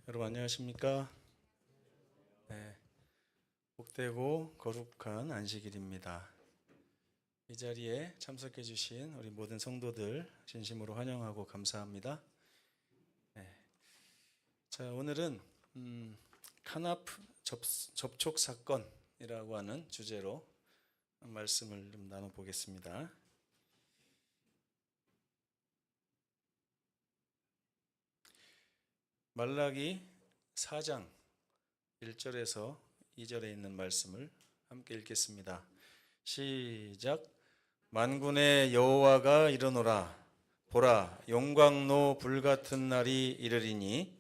여러분 안녕하십니까? 네, 복되고 거룩한 안식일입니다. 이 자리에 참석해 주신 우리 모든 성도들 진심으로 환영하고 감사합니다. 네, 자, 오늘은 카나프 접촉 사건이라고 하는 주제로 말씀을 좀 나눠보겠습니다. 말라기 4장 1절에서 2절에 있는 말씀을 함께 읽겠습니다. 시작. 만군의 여호와가 이르노라. 보라, 용광로 불같은 날이 이르리니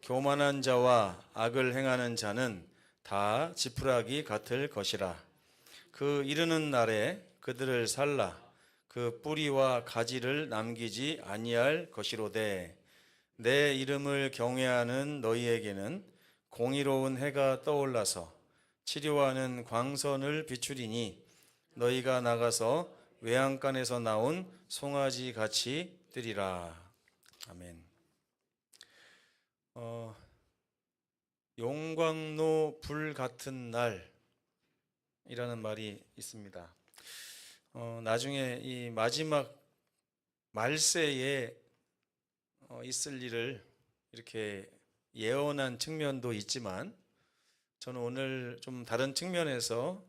교만한 자와 악을 행하는 자는 다 지푸라기 같을 것이라. 그 이르는 날에 그들을 살라. 그 뿌리와 가지를 남기지 아니할 것이로되 내 이름을 경외하는 너희에게는 공의로운 해가 떠올라서 치료하는 광선을 비추리니 너희가 나가서 외양간에서 나온 송아지 같이 뜨리라. 아멘. 용광로 불 같은 날이라는 말이 있습니다. 나중에 이 마지막 말세에 있을 일을 이렇게 예언한 측면도 있지만 저는 오늘 좀 다른 측면에서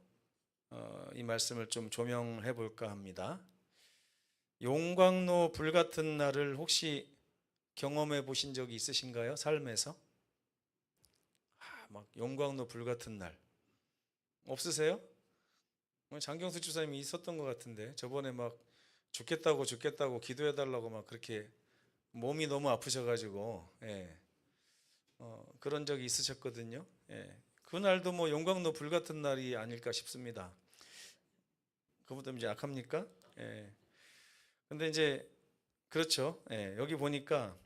이 말씀을 좀 조명해 볼까 합니다. 용광로 불 같은 날을 혹시 경험해 보신 적이 있으신가요? 삶에서? 막 용광로 불 같은 날 없으세요? 장경수 주사님이 있었던 것 같은데 저번에 막 죽겠다고 기도해 달라고 막 그렇게 몸이 너무 아프셔가지고 그런 적이 있으셨거든요. 그날도 뭐 용광로 불 같은 날이 아닐까 싶습니다. 그보다 이제 악합니까? 근데 이제 그렇죠. 여기 보니까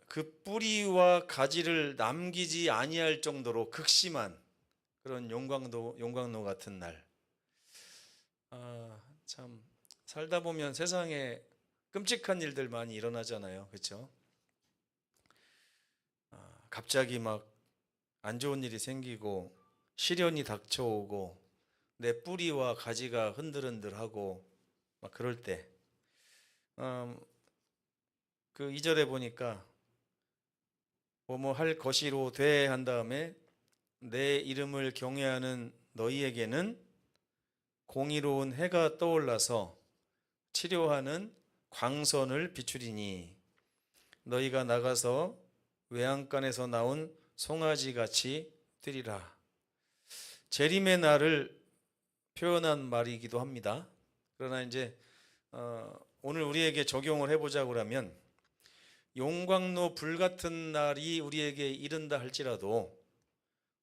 그 뿌리와 가지를 남기지 아니할 정도로 극심한 그런 용광로 같은 날. 참 살다 보면 세상에 끔찍한 일들 많이 일어나잖아요. 그렇죠? 갑자기 막 안 좋은 일이 생기고 시련이 닥쳐오고 내 뿌리와 가지가 흔들흔들하고 막 그럴 때 그 2절에 보니까 뭐뭐 할 것이로 돼 한 다음에 내 이름을 경외하는 너희에게는 공의로운 해가 떠올라서 치료하는 광선을 비추리니 너희가 나가서 외양간에서 나온 송아지 같이 뜨리라. 재림의 날을 표현한 말이기도 합니다. 그러나 이제 오늘 우리에게 적용을 해보자고 하면 용광로 불 같은 날이 우리에게 이른다 할지라도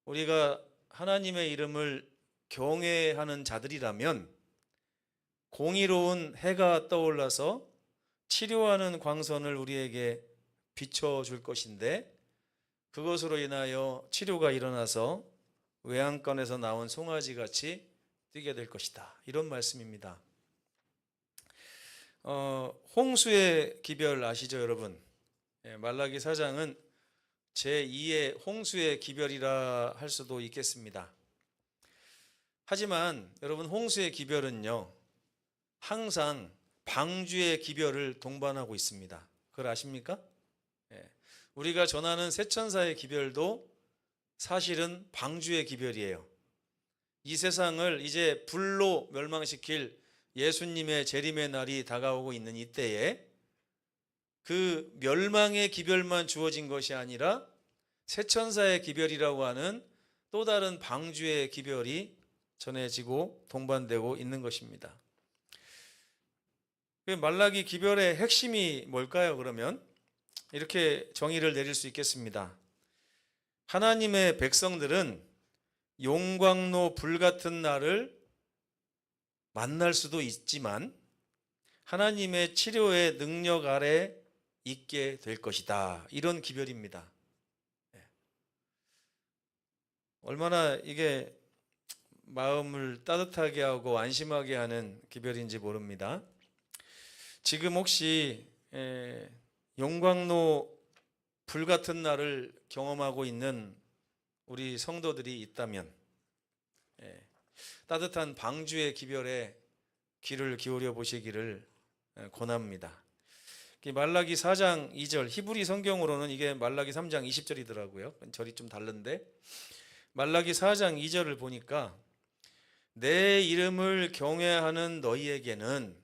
우리가 하나님의 이름을 경외하는 자들이라면 공의로운 해가 떠올라서 치료하는 광선을 우리에게 비춰줄 것인데 그것으로 인하여 치료가 일어나서 외양간에서 나온 송아지같이 뛰게 될 것이다. 이런 말씀입니다. 홍수의 기별 아시죠, 여러분? 말라기 4장은 제2의 홍수의 기별이라 할 수도 있겠습니다. 하지만 여러분, 홍수의 기별은요 항상 방주의 기별을 동반하고 있습니다. 그걸 아십니까? 우리가 전하는 세천사의 기별도 사실은 방주의 기별이에요. 이 세상을 이제 불로 멸망시킬 예수님의 재림의 날이 다가오고 있는 이때에 그 멸망의 기별만 주어진 것이 아니라 세천사의 기별이라고 하는 또 다른 방주의 기별이 전해지고 동반되고 있는 것입니다. 말라기 기별의 핵심이 뭘까요? 그러면 이렇게 정의를 내릴 수 있겠습니다. 하나님의 백성들은 용광로 불 같은 날을 만날 수도 있지만 하나님의 치료의 능력 아래 있게 될 것이다. 이런 기별입니다. 얼마나 이게 마음을 따뜻하게 하고 안심하게 하는 기별인지 모릅니다. 지금 혹시 용광로 불같은 날을 경험하고 있는 우리 성도들이 있다면 따뜻한 방주의 기별에 귀를 기울여 보시기를 권합니다. 말라기 4장 2절, 히브리 성경으로는 이게 말라기 3장 20절이더라고요. 절이 좀 다른데 말라기 4장 2절을 보니까 내 이름을 경외하는 너희에게는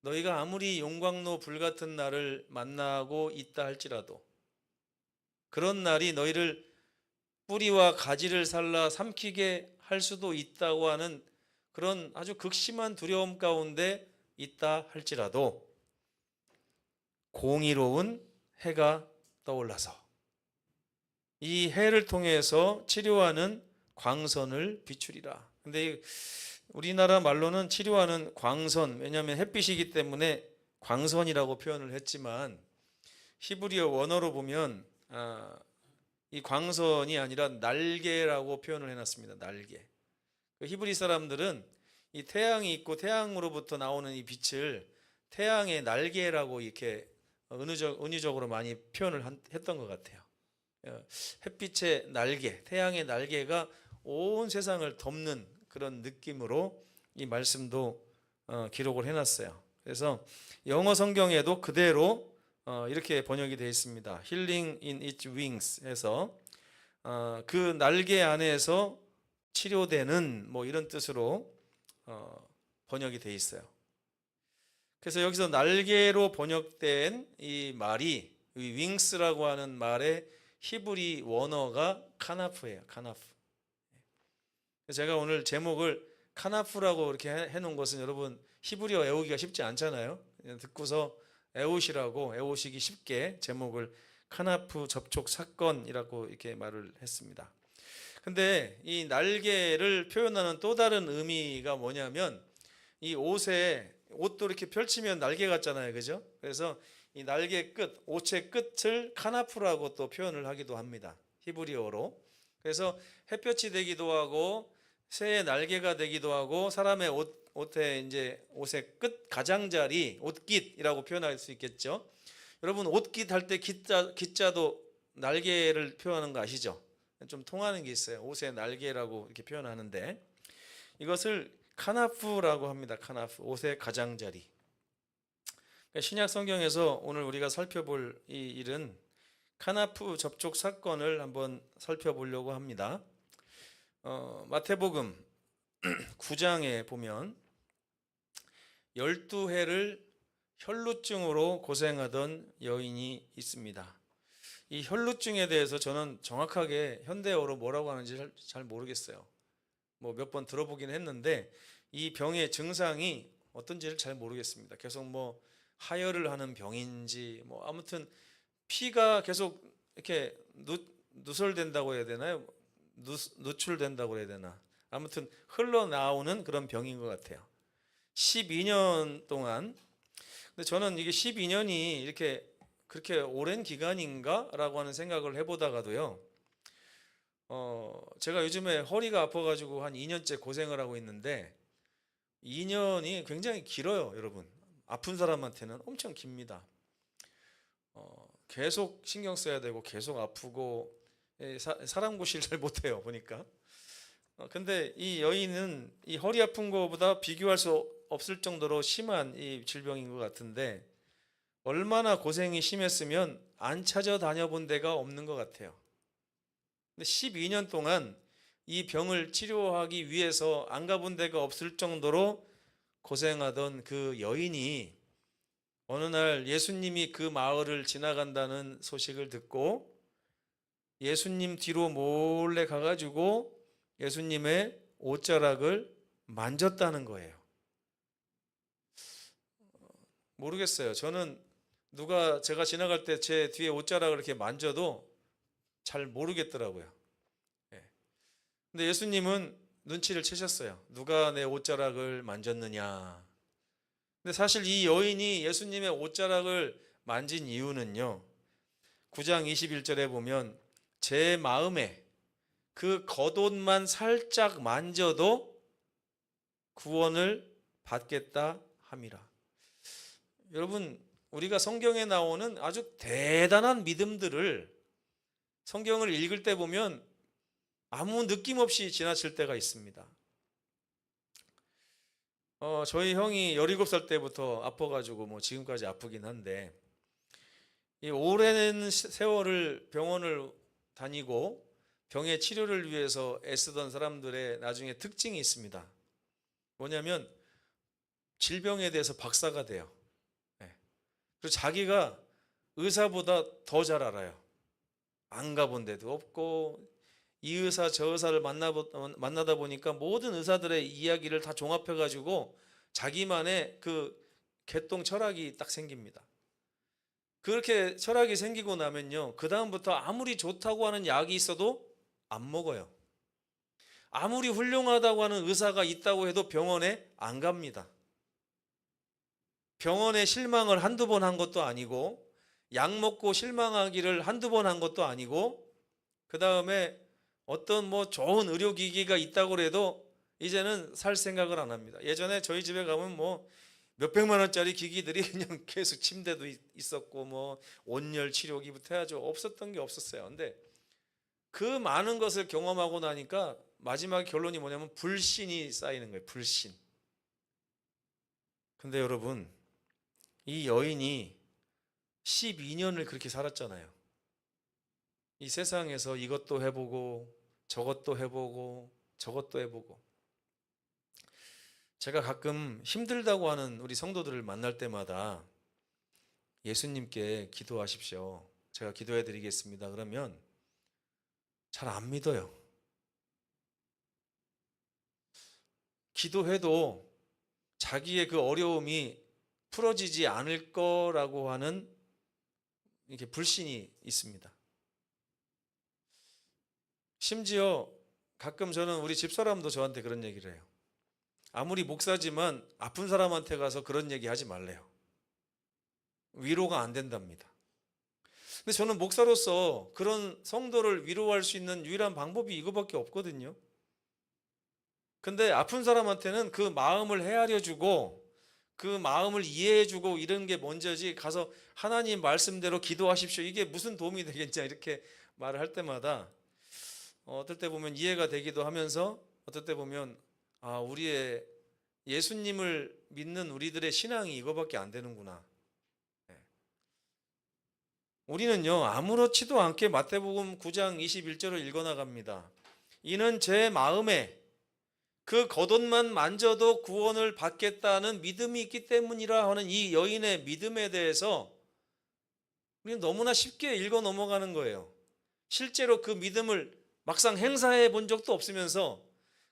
너희가 아무리 용광로 불같은 날을 만나고 있다 할지라도 그런 날이 너희를 뿌리와 가지를 살라 삼키게 할 수도 있다고 하는 그런 아주 극심한 두려움 가운데 있다 할지라도 공의로운 해가 떠올라서 이 해를 통해서 치료하는 광선을 비추리라. 근데 우리나라 말로는 치료하는 광선, 왜냐하면 햇빛이기 때문에 광선이라고 표현을 했지만 히브리어 원어로 보면 이 광선이 아니라 날개라고 표현을 해놨습니다. 날개. 히브리 사람들은 이 태양이 있고 태양으로부터 나오는 이 빛을 태양의 날개라고 이렇게 은유적으로 많이 표현을 했던 것 같아요. 햇빛의 날개, 태양의 날개가 온 세상을 덮는 그런 느낌으로 이 말씀도 기록을 해놨어요. 그래서 영어 성경에도 그대로 이렇게 번역이 되어 있습니다. Healing in its wings 해서 그 날개 안에서 치료되는 뭐 이런 뜻으로 번역이 되어 있어요. 그래서 여기서 날개로 번역된 이 말이 이 윙스라고 하는 말의 히브리 원어가 카나프예요. 카나프. 제가 오늘 제목을 카나프라고 이렇게 해놓은 것은 여러분 히브리어 외우기가 쉽지 않잖아요. 그냥 듣고서 외우시기 쉽게 제목을 카나프 접촉 사건이라고 이렇게 말을 했습니다. 근데 이 날개를 표현하는 또 다른 의미가 뭐냐면 이 옷도 이렇게 펼치면 날개 같잖아요. 그죠? 그래서 이 날개 끝, 옷의 끝을 카나프라고 또 표현을 하기도 합니다. 히브리어로. 그래서 햇볕이 되기도 하고 새의 날개가 되기도 하고 사람의 옷의 끝 가장자리, 옷깃이라고 표현할 수 있겠죠. 여러분 옷깃 할 때 기자도 날개를 표현하는 거 아시죠? 좀 통하는 게 있어요. 옷의 날개라고 이렇게 표현하는데 이것을 카나프라고 합니다. 카나프, 옷의 가장자리. 신약 성경에서 오늘 우리가 살펴볼 이 일은 카나프 접촉 사건을 한번 살펴보려고 합니다. 마태복음 9장에 보면 12해를 혈루증으로 고생하던 여인이 있습니다. 이 혈루증에 대해서 저는 정확하게 현대어로 뭐라고 하는지 잘 모르겠어요. 뭐 몇 번 들어보긴 했는데 이 병의 증상이 어떤지를 잘 모르겠습니다. 계속 뭐 하혈을 하는 병인지 뭐 아무튼 피가 계속 이렇게 누설된다고 해야 되나요? 누출된다고 해야 되나? 아무튼 흘러나오는 그런 병인 것 같아요. 12년 동안. 근데 저는 이게 12년이 이렇게 그렇게 오랜 기간인가? 라고 하는 생각을 해보다가도요. 제가 요즘에 허리가 아파가지고 한 2년째 고생을 하고 있는데 2년이 굉장히 길어요, 여러분. 아픈 사람한테는 엄청 깁니다. 계속 신경 써야 되고 계속 아프고 사람 구실 잘 못해요, 보니까. 근데 이 여인은 이 허리 아픈 거보다 비교할 수 없을 정도로 심한 이 질병인 것 같은데 얼마나 고생이 심했으면 안 찾아다녀 본 데가 없는 것 같아요. 근데 12년 동안 이 병을 치료하기 위해서 안 가본 데가 없을 정도로 고생하던 그 여인이 어느 날 예수님이 그 마을을 지나간다는 소식을 듣고 예수님 뒤로 몰래 가가지고 예수님의 옷자락을 만졌다는 거예요. 모르겠어요. 저는 제가 지나갈 때 제 뒤에 옷자락을 이렇게 만져도 잘 모르겠더라고요. 근데 예수님은 눈치를 채셨어요. 누가 내 옷자락을 만졌느냐. 근데 사실 이 여인이 예수님의 옷자락을 만진 이유는요. 9장 21절에 보면 제 마음에 그 겉옷만 살짝 만져도 구원을 받겠다 함이라. 여러분 우리가 성경에 나오는 아주 대단한 믿음들을 성경을 읽을 때 보면 아무 느낌 없이 지나칠 때가 있습니다. 저희 형이 17살 때부터 아파가지고 뭐 지금까지 아프긴 한데, 이 오랜 세월을 병원을 다니고 병의 치료를 위해서 애쓰던 사람들의 나중에 특징이 있습니다. 뭐냐면 질병에 대해서 박사가 돼요. 그리고 자기가 의사보다 더 잘 알아요. 안 가본 데도 없고, 이 의사 저 의사를 만나다 보니까 모든 의사들의 이야기를 다 종합해가지고 자기만의 그 개똥 철학이 딱 생깁니다. 그렇게 철학이 생기고 나면요, 그 다음부터 아무리 좋다고 하는 약이 있어도 안 먹어요. 아무리 훌륭하다고 하는 의사가 있다고 해도 병원에 안 갑니다. 병원에 실망을 한두 번 한 것도 아니고, 약 먹고 실망하기를 한두 번 한 것도 아니고, 그 다음에 어떤 뭐 좋은 의료기기가 있다고 해도 이제는 살 생각을 안 합니다. 예전에 저희 집에 가면 뭐 몇백만 원짜리 기기들이 그냥 계속 침대도 있었고, 뭐 온열 치료기부터 해야죠. 없었던 게 없었어요. 근데 그 많은 것을 경험하고 나니까 마지막 결론이 뭐냐면 불신이 쌓이는 거예요. 불신. 근데 여러분, 이 여인이 12년을 그렇게 살았잖아요. 이 세상에서 이것도 해보고 저것도 해보고 저것도 해보고. 제가 가끔 힘들다고 하는 우리 성도들을 만날 때마다 예수님께 기도하십시오, 제가 기도해 드리겠습니다, 그러면 잘 안 믿어요. 기도해도 자기의 그 어려움이 풀어지지 않을 거라고 하는 이렇게 불신이 있습니다. 심지어 가끔 저는 우리 집사람도 저한테 그런 얘기를 해요. 아무리 목사지만 아픈 사람한테 가서 그런 얘기 하지 말래요. 위로가 안 된답니다. 근데 저는 목사로서 그런 성도를 위로할 수 있는 유일한 방법이 이거밖에 없거든요. 근데 아픈 사람한테는 그 마음을 헤아려주고 그 마음을 이해해주고 이런 게 먼저지, 가서 하나님 말씀대로 기도하십시오, 이게 무슨 도움이 되겠냐 이렇게 말을 할 때마다 어떨 때 보면 이해가 되기도 하면서, 어떨 때 보면 우리의 예수님을 믿는 우리들의 신앙이 이거밖에 안 되는구나. 우리는요, 아무렇지도 않게 마태복음 9장 21절을 읽어나갑니다. 이는 제 마음에 그 겉옷만 만져도 구원을 받겠다는 믿음이 있기 때문이라 하는 이 여인의 믿음에 대해서 우리는 너무나 쉽게 읽어 넘어가는 거예요. 실제로 그 믿음을 막상 행사해 본 적도 없으면서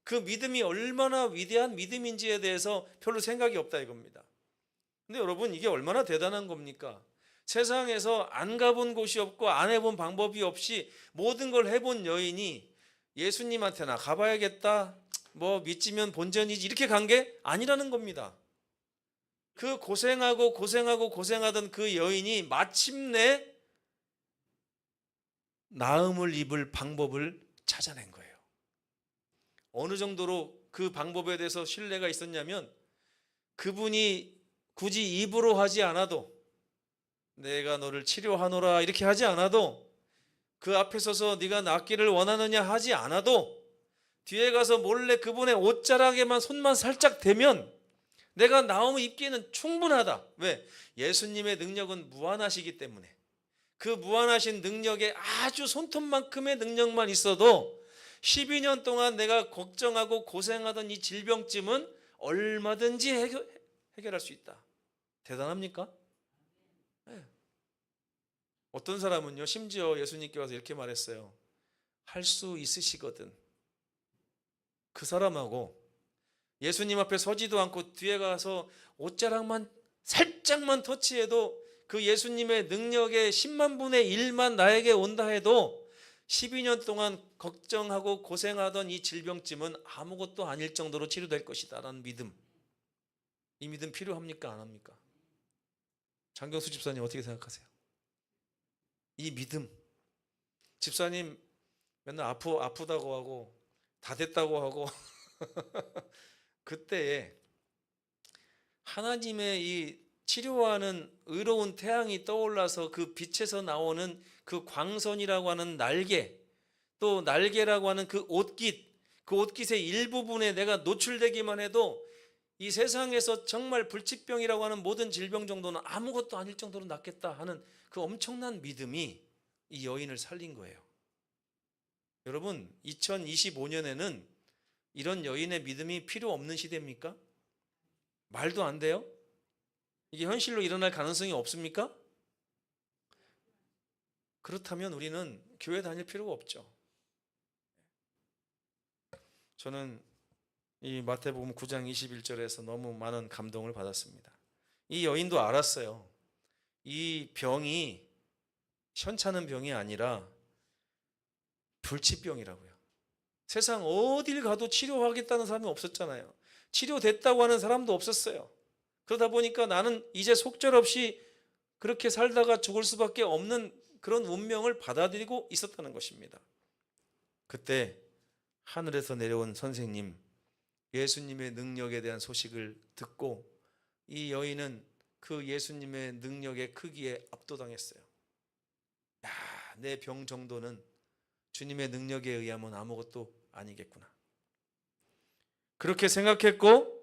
그 믿음이 얼마나 위대한 믿음인지에 대해서 별로 생각이 없다 이겁니다. 근데 여러분, 이게 얼마나 대단한 겁니까? 세상에서 안 가본 곳이 없고 안 해본 방법이 없이 모든 걸 해본 여인이 예수님한테나 가봐야겠다, 뭐 믿지면 본전이지, 이렇게 간 게 아니라는 겁니다. 그 고생하고 고생하던 그 여인이 마침내 나음을 입을 방법을 찾아낸 거예요. 어느 정도로 그 방법에 대해서 신뢰가 있었냐면, 그분이 굳이 입으로 하지 않아도, 내가 너를 치료하노라 이렇게 하지 않아도, 그 앞에 서서 네가 낫기를 원하느냐 하지 않아도, 뒤에 가서 몰래 그분의 옷자락에만 손만 살짝 대면 내가 나음을 입기에는 충분하다. 왜? 예수님의 능력은 무한하시기 때문에. 그 무한하신 능력에 아주 손톱만큼의 능력만 있어도 12년 동안 내가 걱정하고 고생하던 이 질병쯤은 얼마든지 해결할 수 있다. 대단합니까? 네. 어떤 사람은요, 심지어 예수님께 와서 이렇게 말했어요. 할 수 있으시거든. 그 사람하고 예수님 앞에 서지도 않고 뒤에 가서 옷자락만 살짝만 터치해도 그 예수님의 능력의 10만 분의 1만 나에게 온다 해도 12년 동안 걱정하고 고생하던 이 질병쯤은 아무것도 아닐 정도로 치료될 것이다 라는 믿음. 이 믿음 필요합니까? 안 합니까? 장경수 집사님 어떻게 생각하세요? 이 믿음. 집사님 맨날 아프다고 하고 다 됐다고 하고 그때에 하나님의 이 치료하는 의로운 태양이 떠올라서 그 빛에서 나오는 그 광선이라고 하는 날개, 또 날개라고 하는 그 옷깃, 그 옷깃의 일부분에 내가 노출되기만 해도 이 세상에서 정말 불치병이라고 하는 모든 질병 정도는 아무것도 아닐 정도로 낫겠다 하는 그 엄청난 믿음이 이 여인을 살린 거예요. 여러분, 2025년에는 이런 여인의 믿음이 필요 없는 시대입니까? 말도 안 돼요? 이게 현실로 일어날 가능성이 없습니까? 그렇다면 우리는 교회 다닐 필요가 없죠. 저는 이 마태복음 9장 21절에서 너무 많은 감동을 받았습니다. 이 여인도 알았어요. 이 병이 현찮은 병이 아니라 불치병이라고요. 세상 어딜 가도 치료하겠다는 사람이 없었잖아요. 치료됐다고 하는 사람도 없었어요. 그러다 보니까 나는 이제 속절없이 그렇게 살다가 죽을 수밖에 없는 그런 운명을 받아들이고 있었다는 것입니다. 그때 하늘에서 내려온 선생님, 예수님의 능력에 대한 소식을 듣고 이 여인은 그 예수님의 능력의 크기에 압도당했어요. 야, 내 병 정도는 주님의 능력에 의하면 아무것도 아니겠구나. 그렇게 생각했고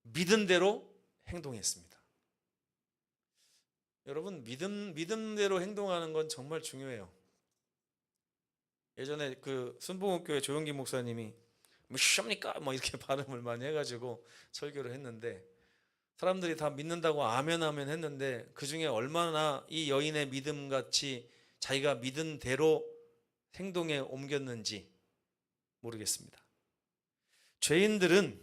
믿은 대로 행동했습니다. 여러분, 믿음대로 행동하는 건 정말 중요해요. 예전에 그 순복음교회 조용기 목사님이 뭐 시합니까? 뭐 이렇게 발음을 많이 해가지고 설교를 했는데 사람들이 다 믿는다고 아멘 아멘 했는데 그 중에 얼마나 이 여인의 믿음같이 자기가 믿은 대로 행동에 옮겼는지 모르겠습니다. 죄인들은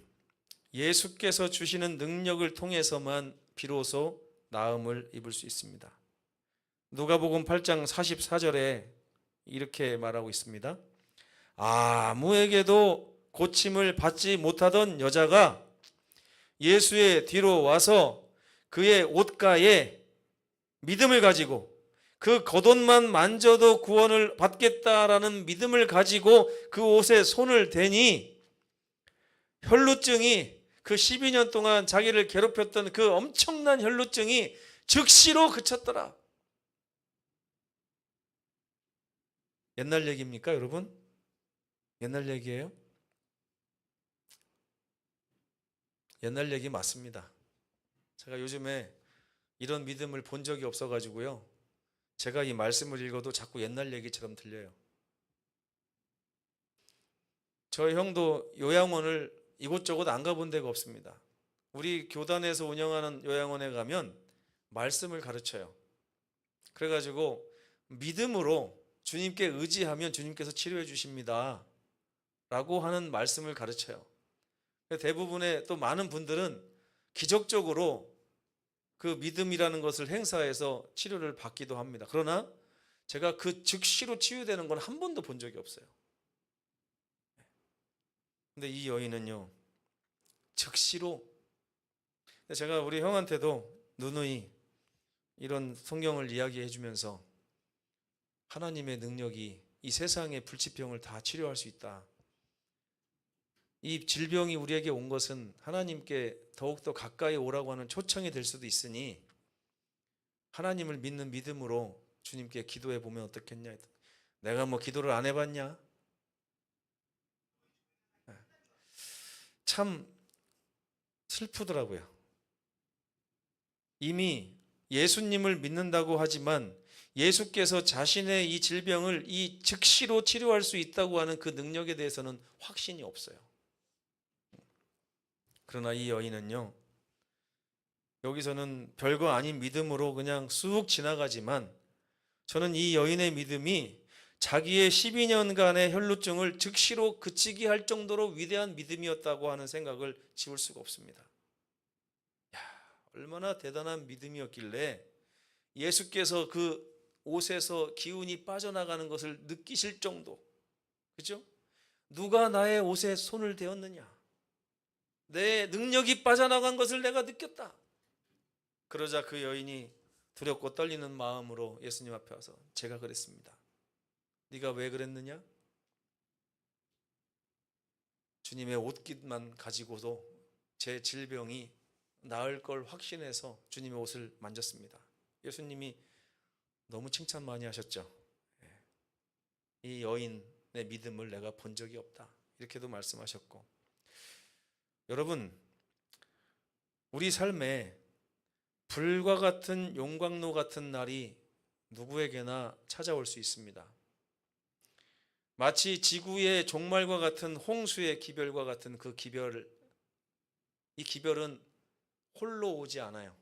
예수께서 주시는 능력을 통해서만 비로소 나음을 입을 수 있습니다. 누가복음 8장 44절에 이렇게 말하고 있습니다. 아무에게도 고침을 받지 못하던 여자가 예수의 뒤로 와서 그의 옷가에 믿음을 가지고 그 겉옷만 만져도 구원을 받겠다라는 믿음을 가지고 그 옷에 손을 대니 혈루증이 그 12년 동안 자기를 괴롭혔던 그 엄청난 혈루증이 즉시로 그쳤더라. 옛날 얘기입니까, 여러분? 옛날 얘기예요? 옛날 얘기 맞습니다. 제가 요즘에 이런 믿음을 본 적이 없어가지고요. 제가 이 말씀을 읽어도 자꾸 옛날 얘기처럼 들려요. 저희 형도 요양원을 이곳저곳 안 가본 데가 없습니다. 우리 교단에서 운영하는 요양원에 가면 말씀을 가르쳐요. 그래가지고 믿음으로 주님께 의지하면 주님께서 치료해 주십니다 라고 하는 말씀을 가르쳐요. 대부분의 또 많은 분들은 기적적으로 그 믿음이라는 것을 행사해서 치료를 받기도 합니다. 그러나 제가 그 즉시로 치유되는 건 한 번도 본 적이 없어요. 근데 이 여인은요, 즉시로. 제가 우리 형한테도 누누이 이런 성경을 이야기해 주면서 하나님의 능력이 이 세상의 불치병을 다 치료할 수 있다. 이 질병이 우리에게 온 것은 하나님께 더욱더 가까이 오라고 하는 초청이 될 수도 있으니 하나님을 믿는 믿음으로 주님께 기도해 보면 어떻겠냐. 내가 뭐 기도를 안 해봤냐? 참 슬프더라고요. 이미 예수님을 믿는다고 하지만 예수께서 자신의 이 질병을 이 즉시로 치료할 수 있다고 하는 그 능력에 대해서는 확신이 없어요. 그러나 이 여인은요, 여기서는 별거 아닌 믿음으로 그냥 쑥 지나가지만 저는 이 여인의 믿음이 자기의 12년간의 혈루증을 즉시로 그치게 할 정도로 위대한 믿음이었다고 하는 생각을 지울 수가 없습니다. 야, 얼마나 대단한 믿음이었길래 예수께서 그 옷에서 기운이 빠져나가는 것을 느끼실 정도, 그죠? 누가 나의 옷에 손을 대었느냐? 내 능력이 빠져나간 것을 내가 느꼈다. 그러자 그 여인이 두렵고 떨리는 마음으로 예수님 앞에 와서 제가 그랬습니다. 네가 왜 그랬느냐? 주님의 옷깃만 가지고도 제 질병이 나을 걸 확신해서 주님의 옷을 만졌습니다. 예수님이 너무 칭찬 많이 하셨죠. 이 여인의 믿음을 내가 본 적이 없다, 이렇게도 말씀하셨고, 여러분, 우리 삶에 불과 같은 용광로 같은 날이 누구에게나 찾아올 수 있습니다. 마치 지구의 종말과 같은 홍수의 기별과 같은 그 기별, 이 기별은 홀로 오지 않아요.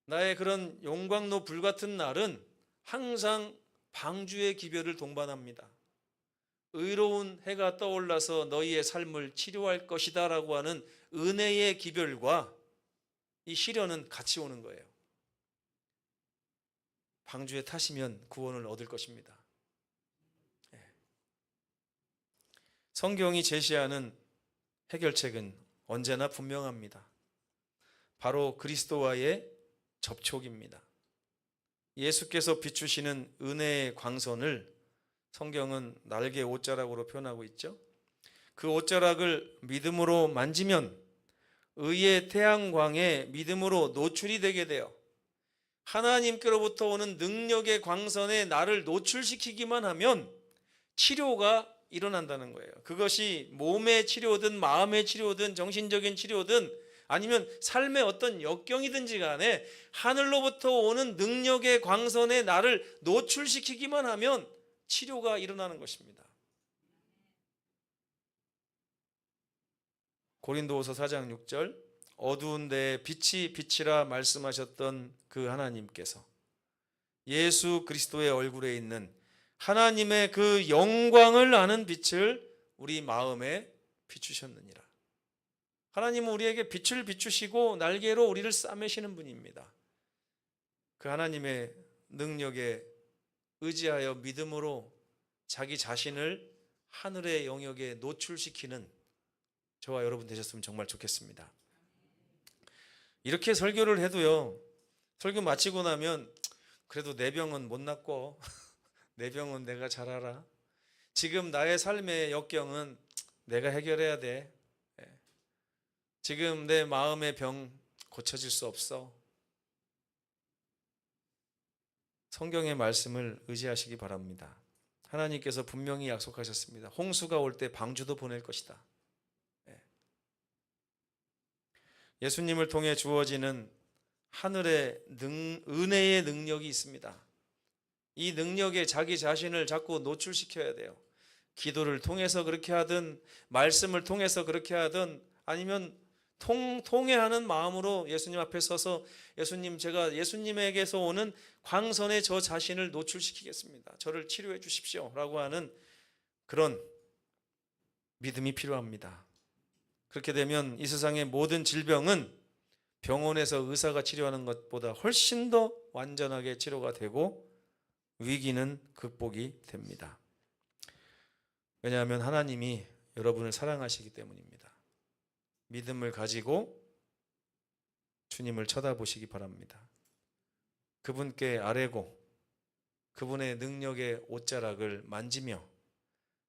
나의 그런 용광로 불 같은 날은 항상 방주의 기별을 동반합니다. 의로운 해가 떠올라서 너희의 삶을 치료할 것이다 라고 하는 은혜의 기별과 이 시련은 같이 오는 거예요. 방주에 타시면 구원을 얻을 것입니다. 성경이 제시하는 해결책은 언제나 분명합니다. 바로 그리스도와의 접촉입니다. 예수께서 비추시는 은혜의 광선을 성경은 날개 옷자락으로 표현하고 있죠. 그 옷자락을 믿음으로 만지면 의의 태양광에 믿음으로 노출이 되게 돼요. 하나님께로부터 오는 능력의 광선에 나를 노출시키기만 하면 치료가 일어난다는 거예요. 그것이 몸의 치료든 마음의 치료든 정신적인 치료든 아니면 삶의 어떤 역경이든지 간에 하늘로부터 오는 능력의 광선에 나를 노출시키기만 하면 치료가 일어나는 것입니다. 고린도후서 4장 6절, 어두운 데에 빛이 비치라 말씀하셨던 그 하나님께서 예수 그리스도의 얼굴에 있는 하나님의 그 영광을 아는 빛을 우리 마음에 비추셨느니라. 하나님은 우리에게 빛을 비추시고 날개로 우리를 싸매시는 분입니다. 그 하나님의 능력에 의지하여 믿음으로 자기 자신을 하늘의 영역에 노출시키는 저와 여러분 되셨으면 정말 좋겠습니다. 이렇게 설교를 해도요, 설교 마치고 나면 그래도 내 병은 못 낫고 내 병은 내가 잘 알아. 지금 나의 삶의 역경은 내가 해결해야 돼. 지금 내 마음의 병 고쳐질 수 없어. 성경의 말씀을 의지하시기 바랍니다. 하나님께서 분명히 약속하셨습니다. 홍수가 올 때 방주도 보낼 것이다. 예수님을 통해 주어지는 하늘의 은혜의 능력이 있습니다. 이 능력에 자기 자신을 자꾸 노출시켜야 돼요. 기도를 통해서 그렇게 하든 말씀을 통해서 그렇게 하든 아니면 통회하는 마음으로 예수님 앞에 서서 예수님, 제가 예수님에게서 오는 광선에 저 자신을 노출시키겠습니다. 저를 치료해 주십시오 라고 하는 그런 믿음이 필요합니다. 그렇게 되면 이 세상의 모든 질병은 병원에서 의사가 치료하는 것보다 훨씬 더 완전하게 치료가 되고 위기는 극복이 됩니다. 왜냐하면 하나님이 여러분을 사랑하시기 때문입니다. 믿음을 가지고 주님을 쳐다보시기 바랍니다. 그분께 아뢰고 그분의 능력의 옷자락을 만지며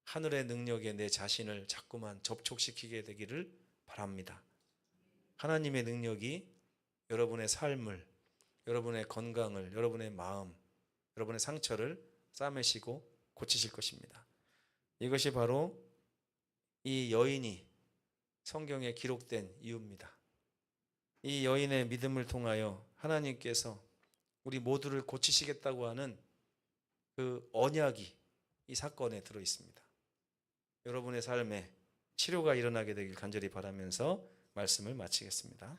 하늘의 능력에 내 자신을 자꾸만 접촉시키게 되기를 바랍니다. 하나님의 능력이 여러분의 삶을, 여러분의 건강을, 여러분의 마음, 여러분의 상처를 싸매시고 고치실 것입니다. 이것이 바로 이 여인이 성경에 기록된 이유입니다. 이 여인의 믿음을 통하여 하나님께서 우리 모두를 고치시겠다고 하는 그 언약이 이 사건에 들어 있습니다. 여러분의 삶에 치료가 일어나게 되길 간절히 바라면서 말씀을 마치겠습니다.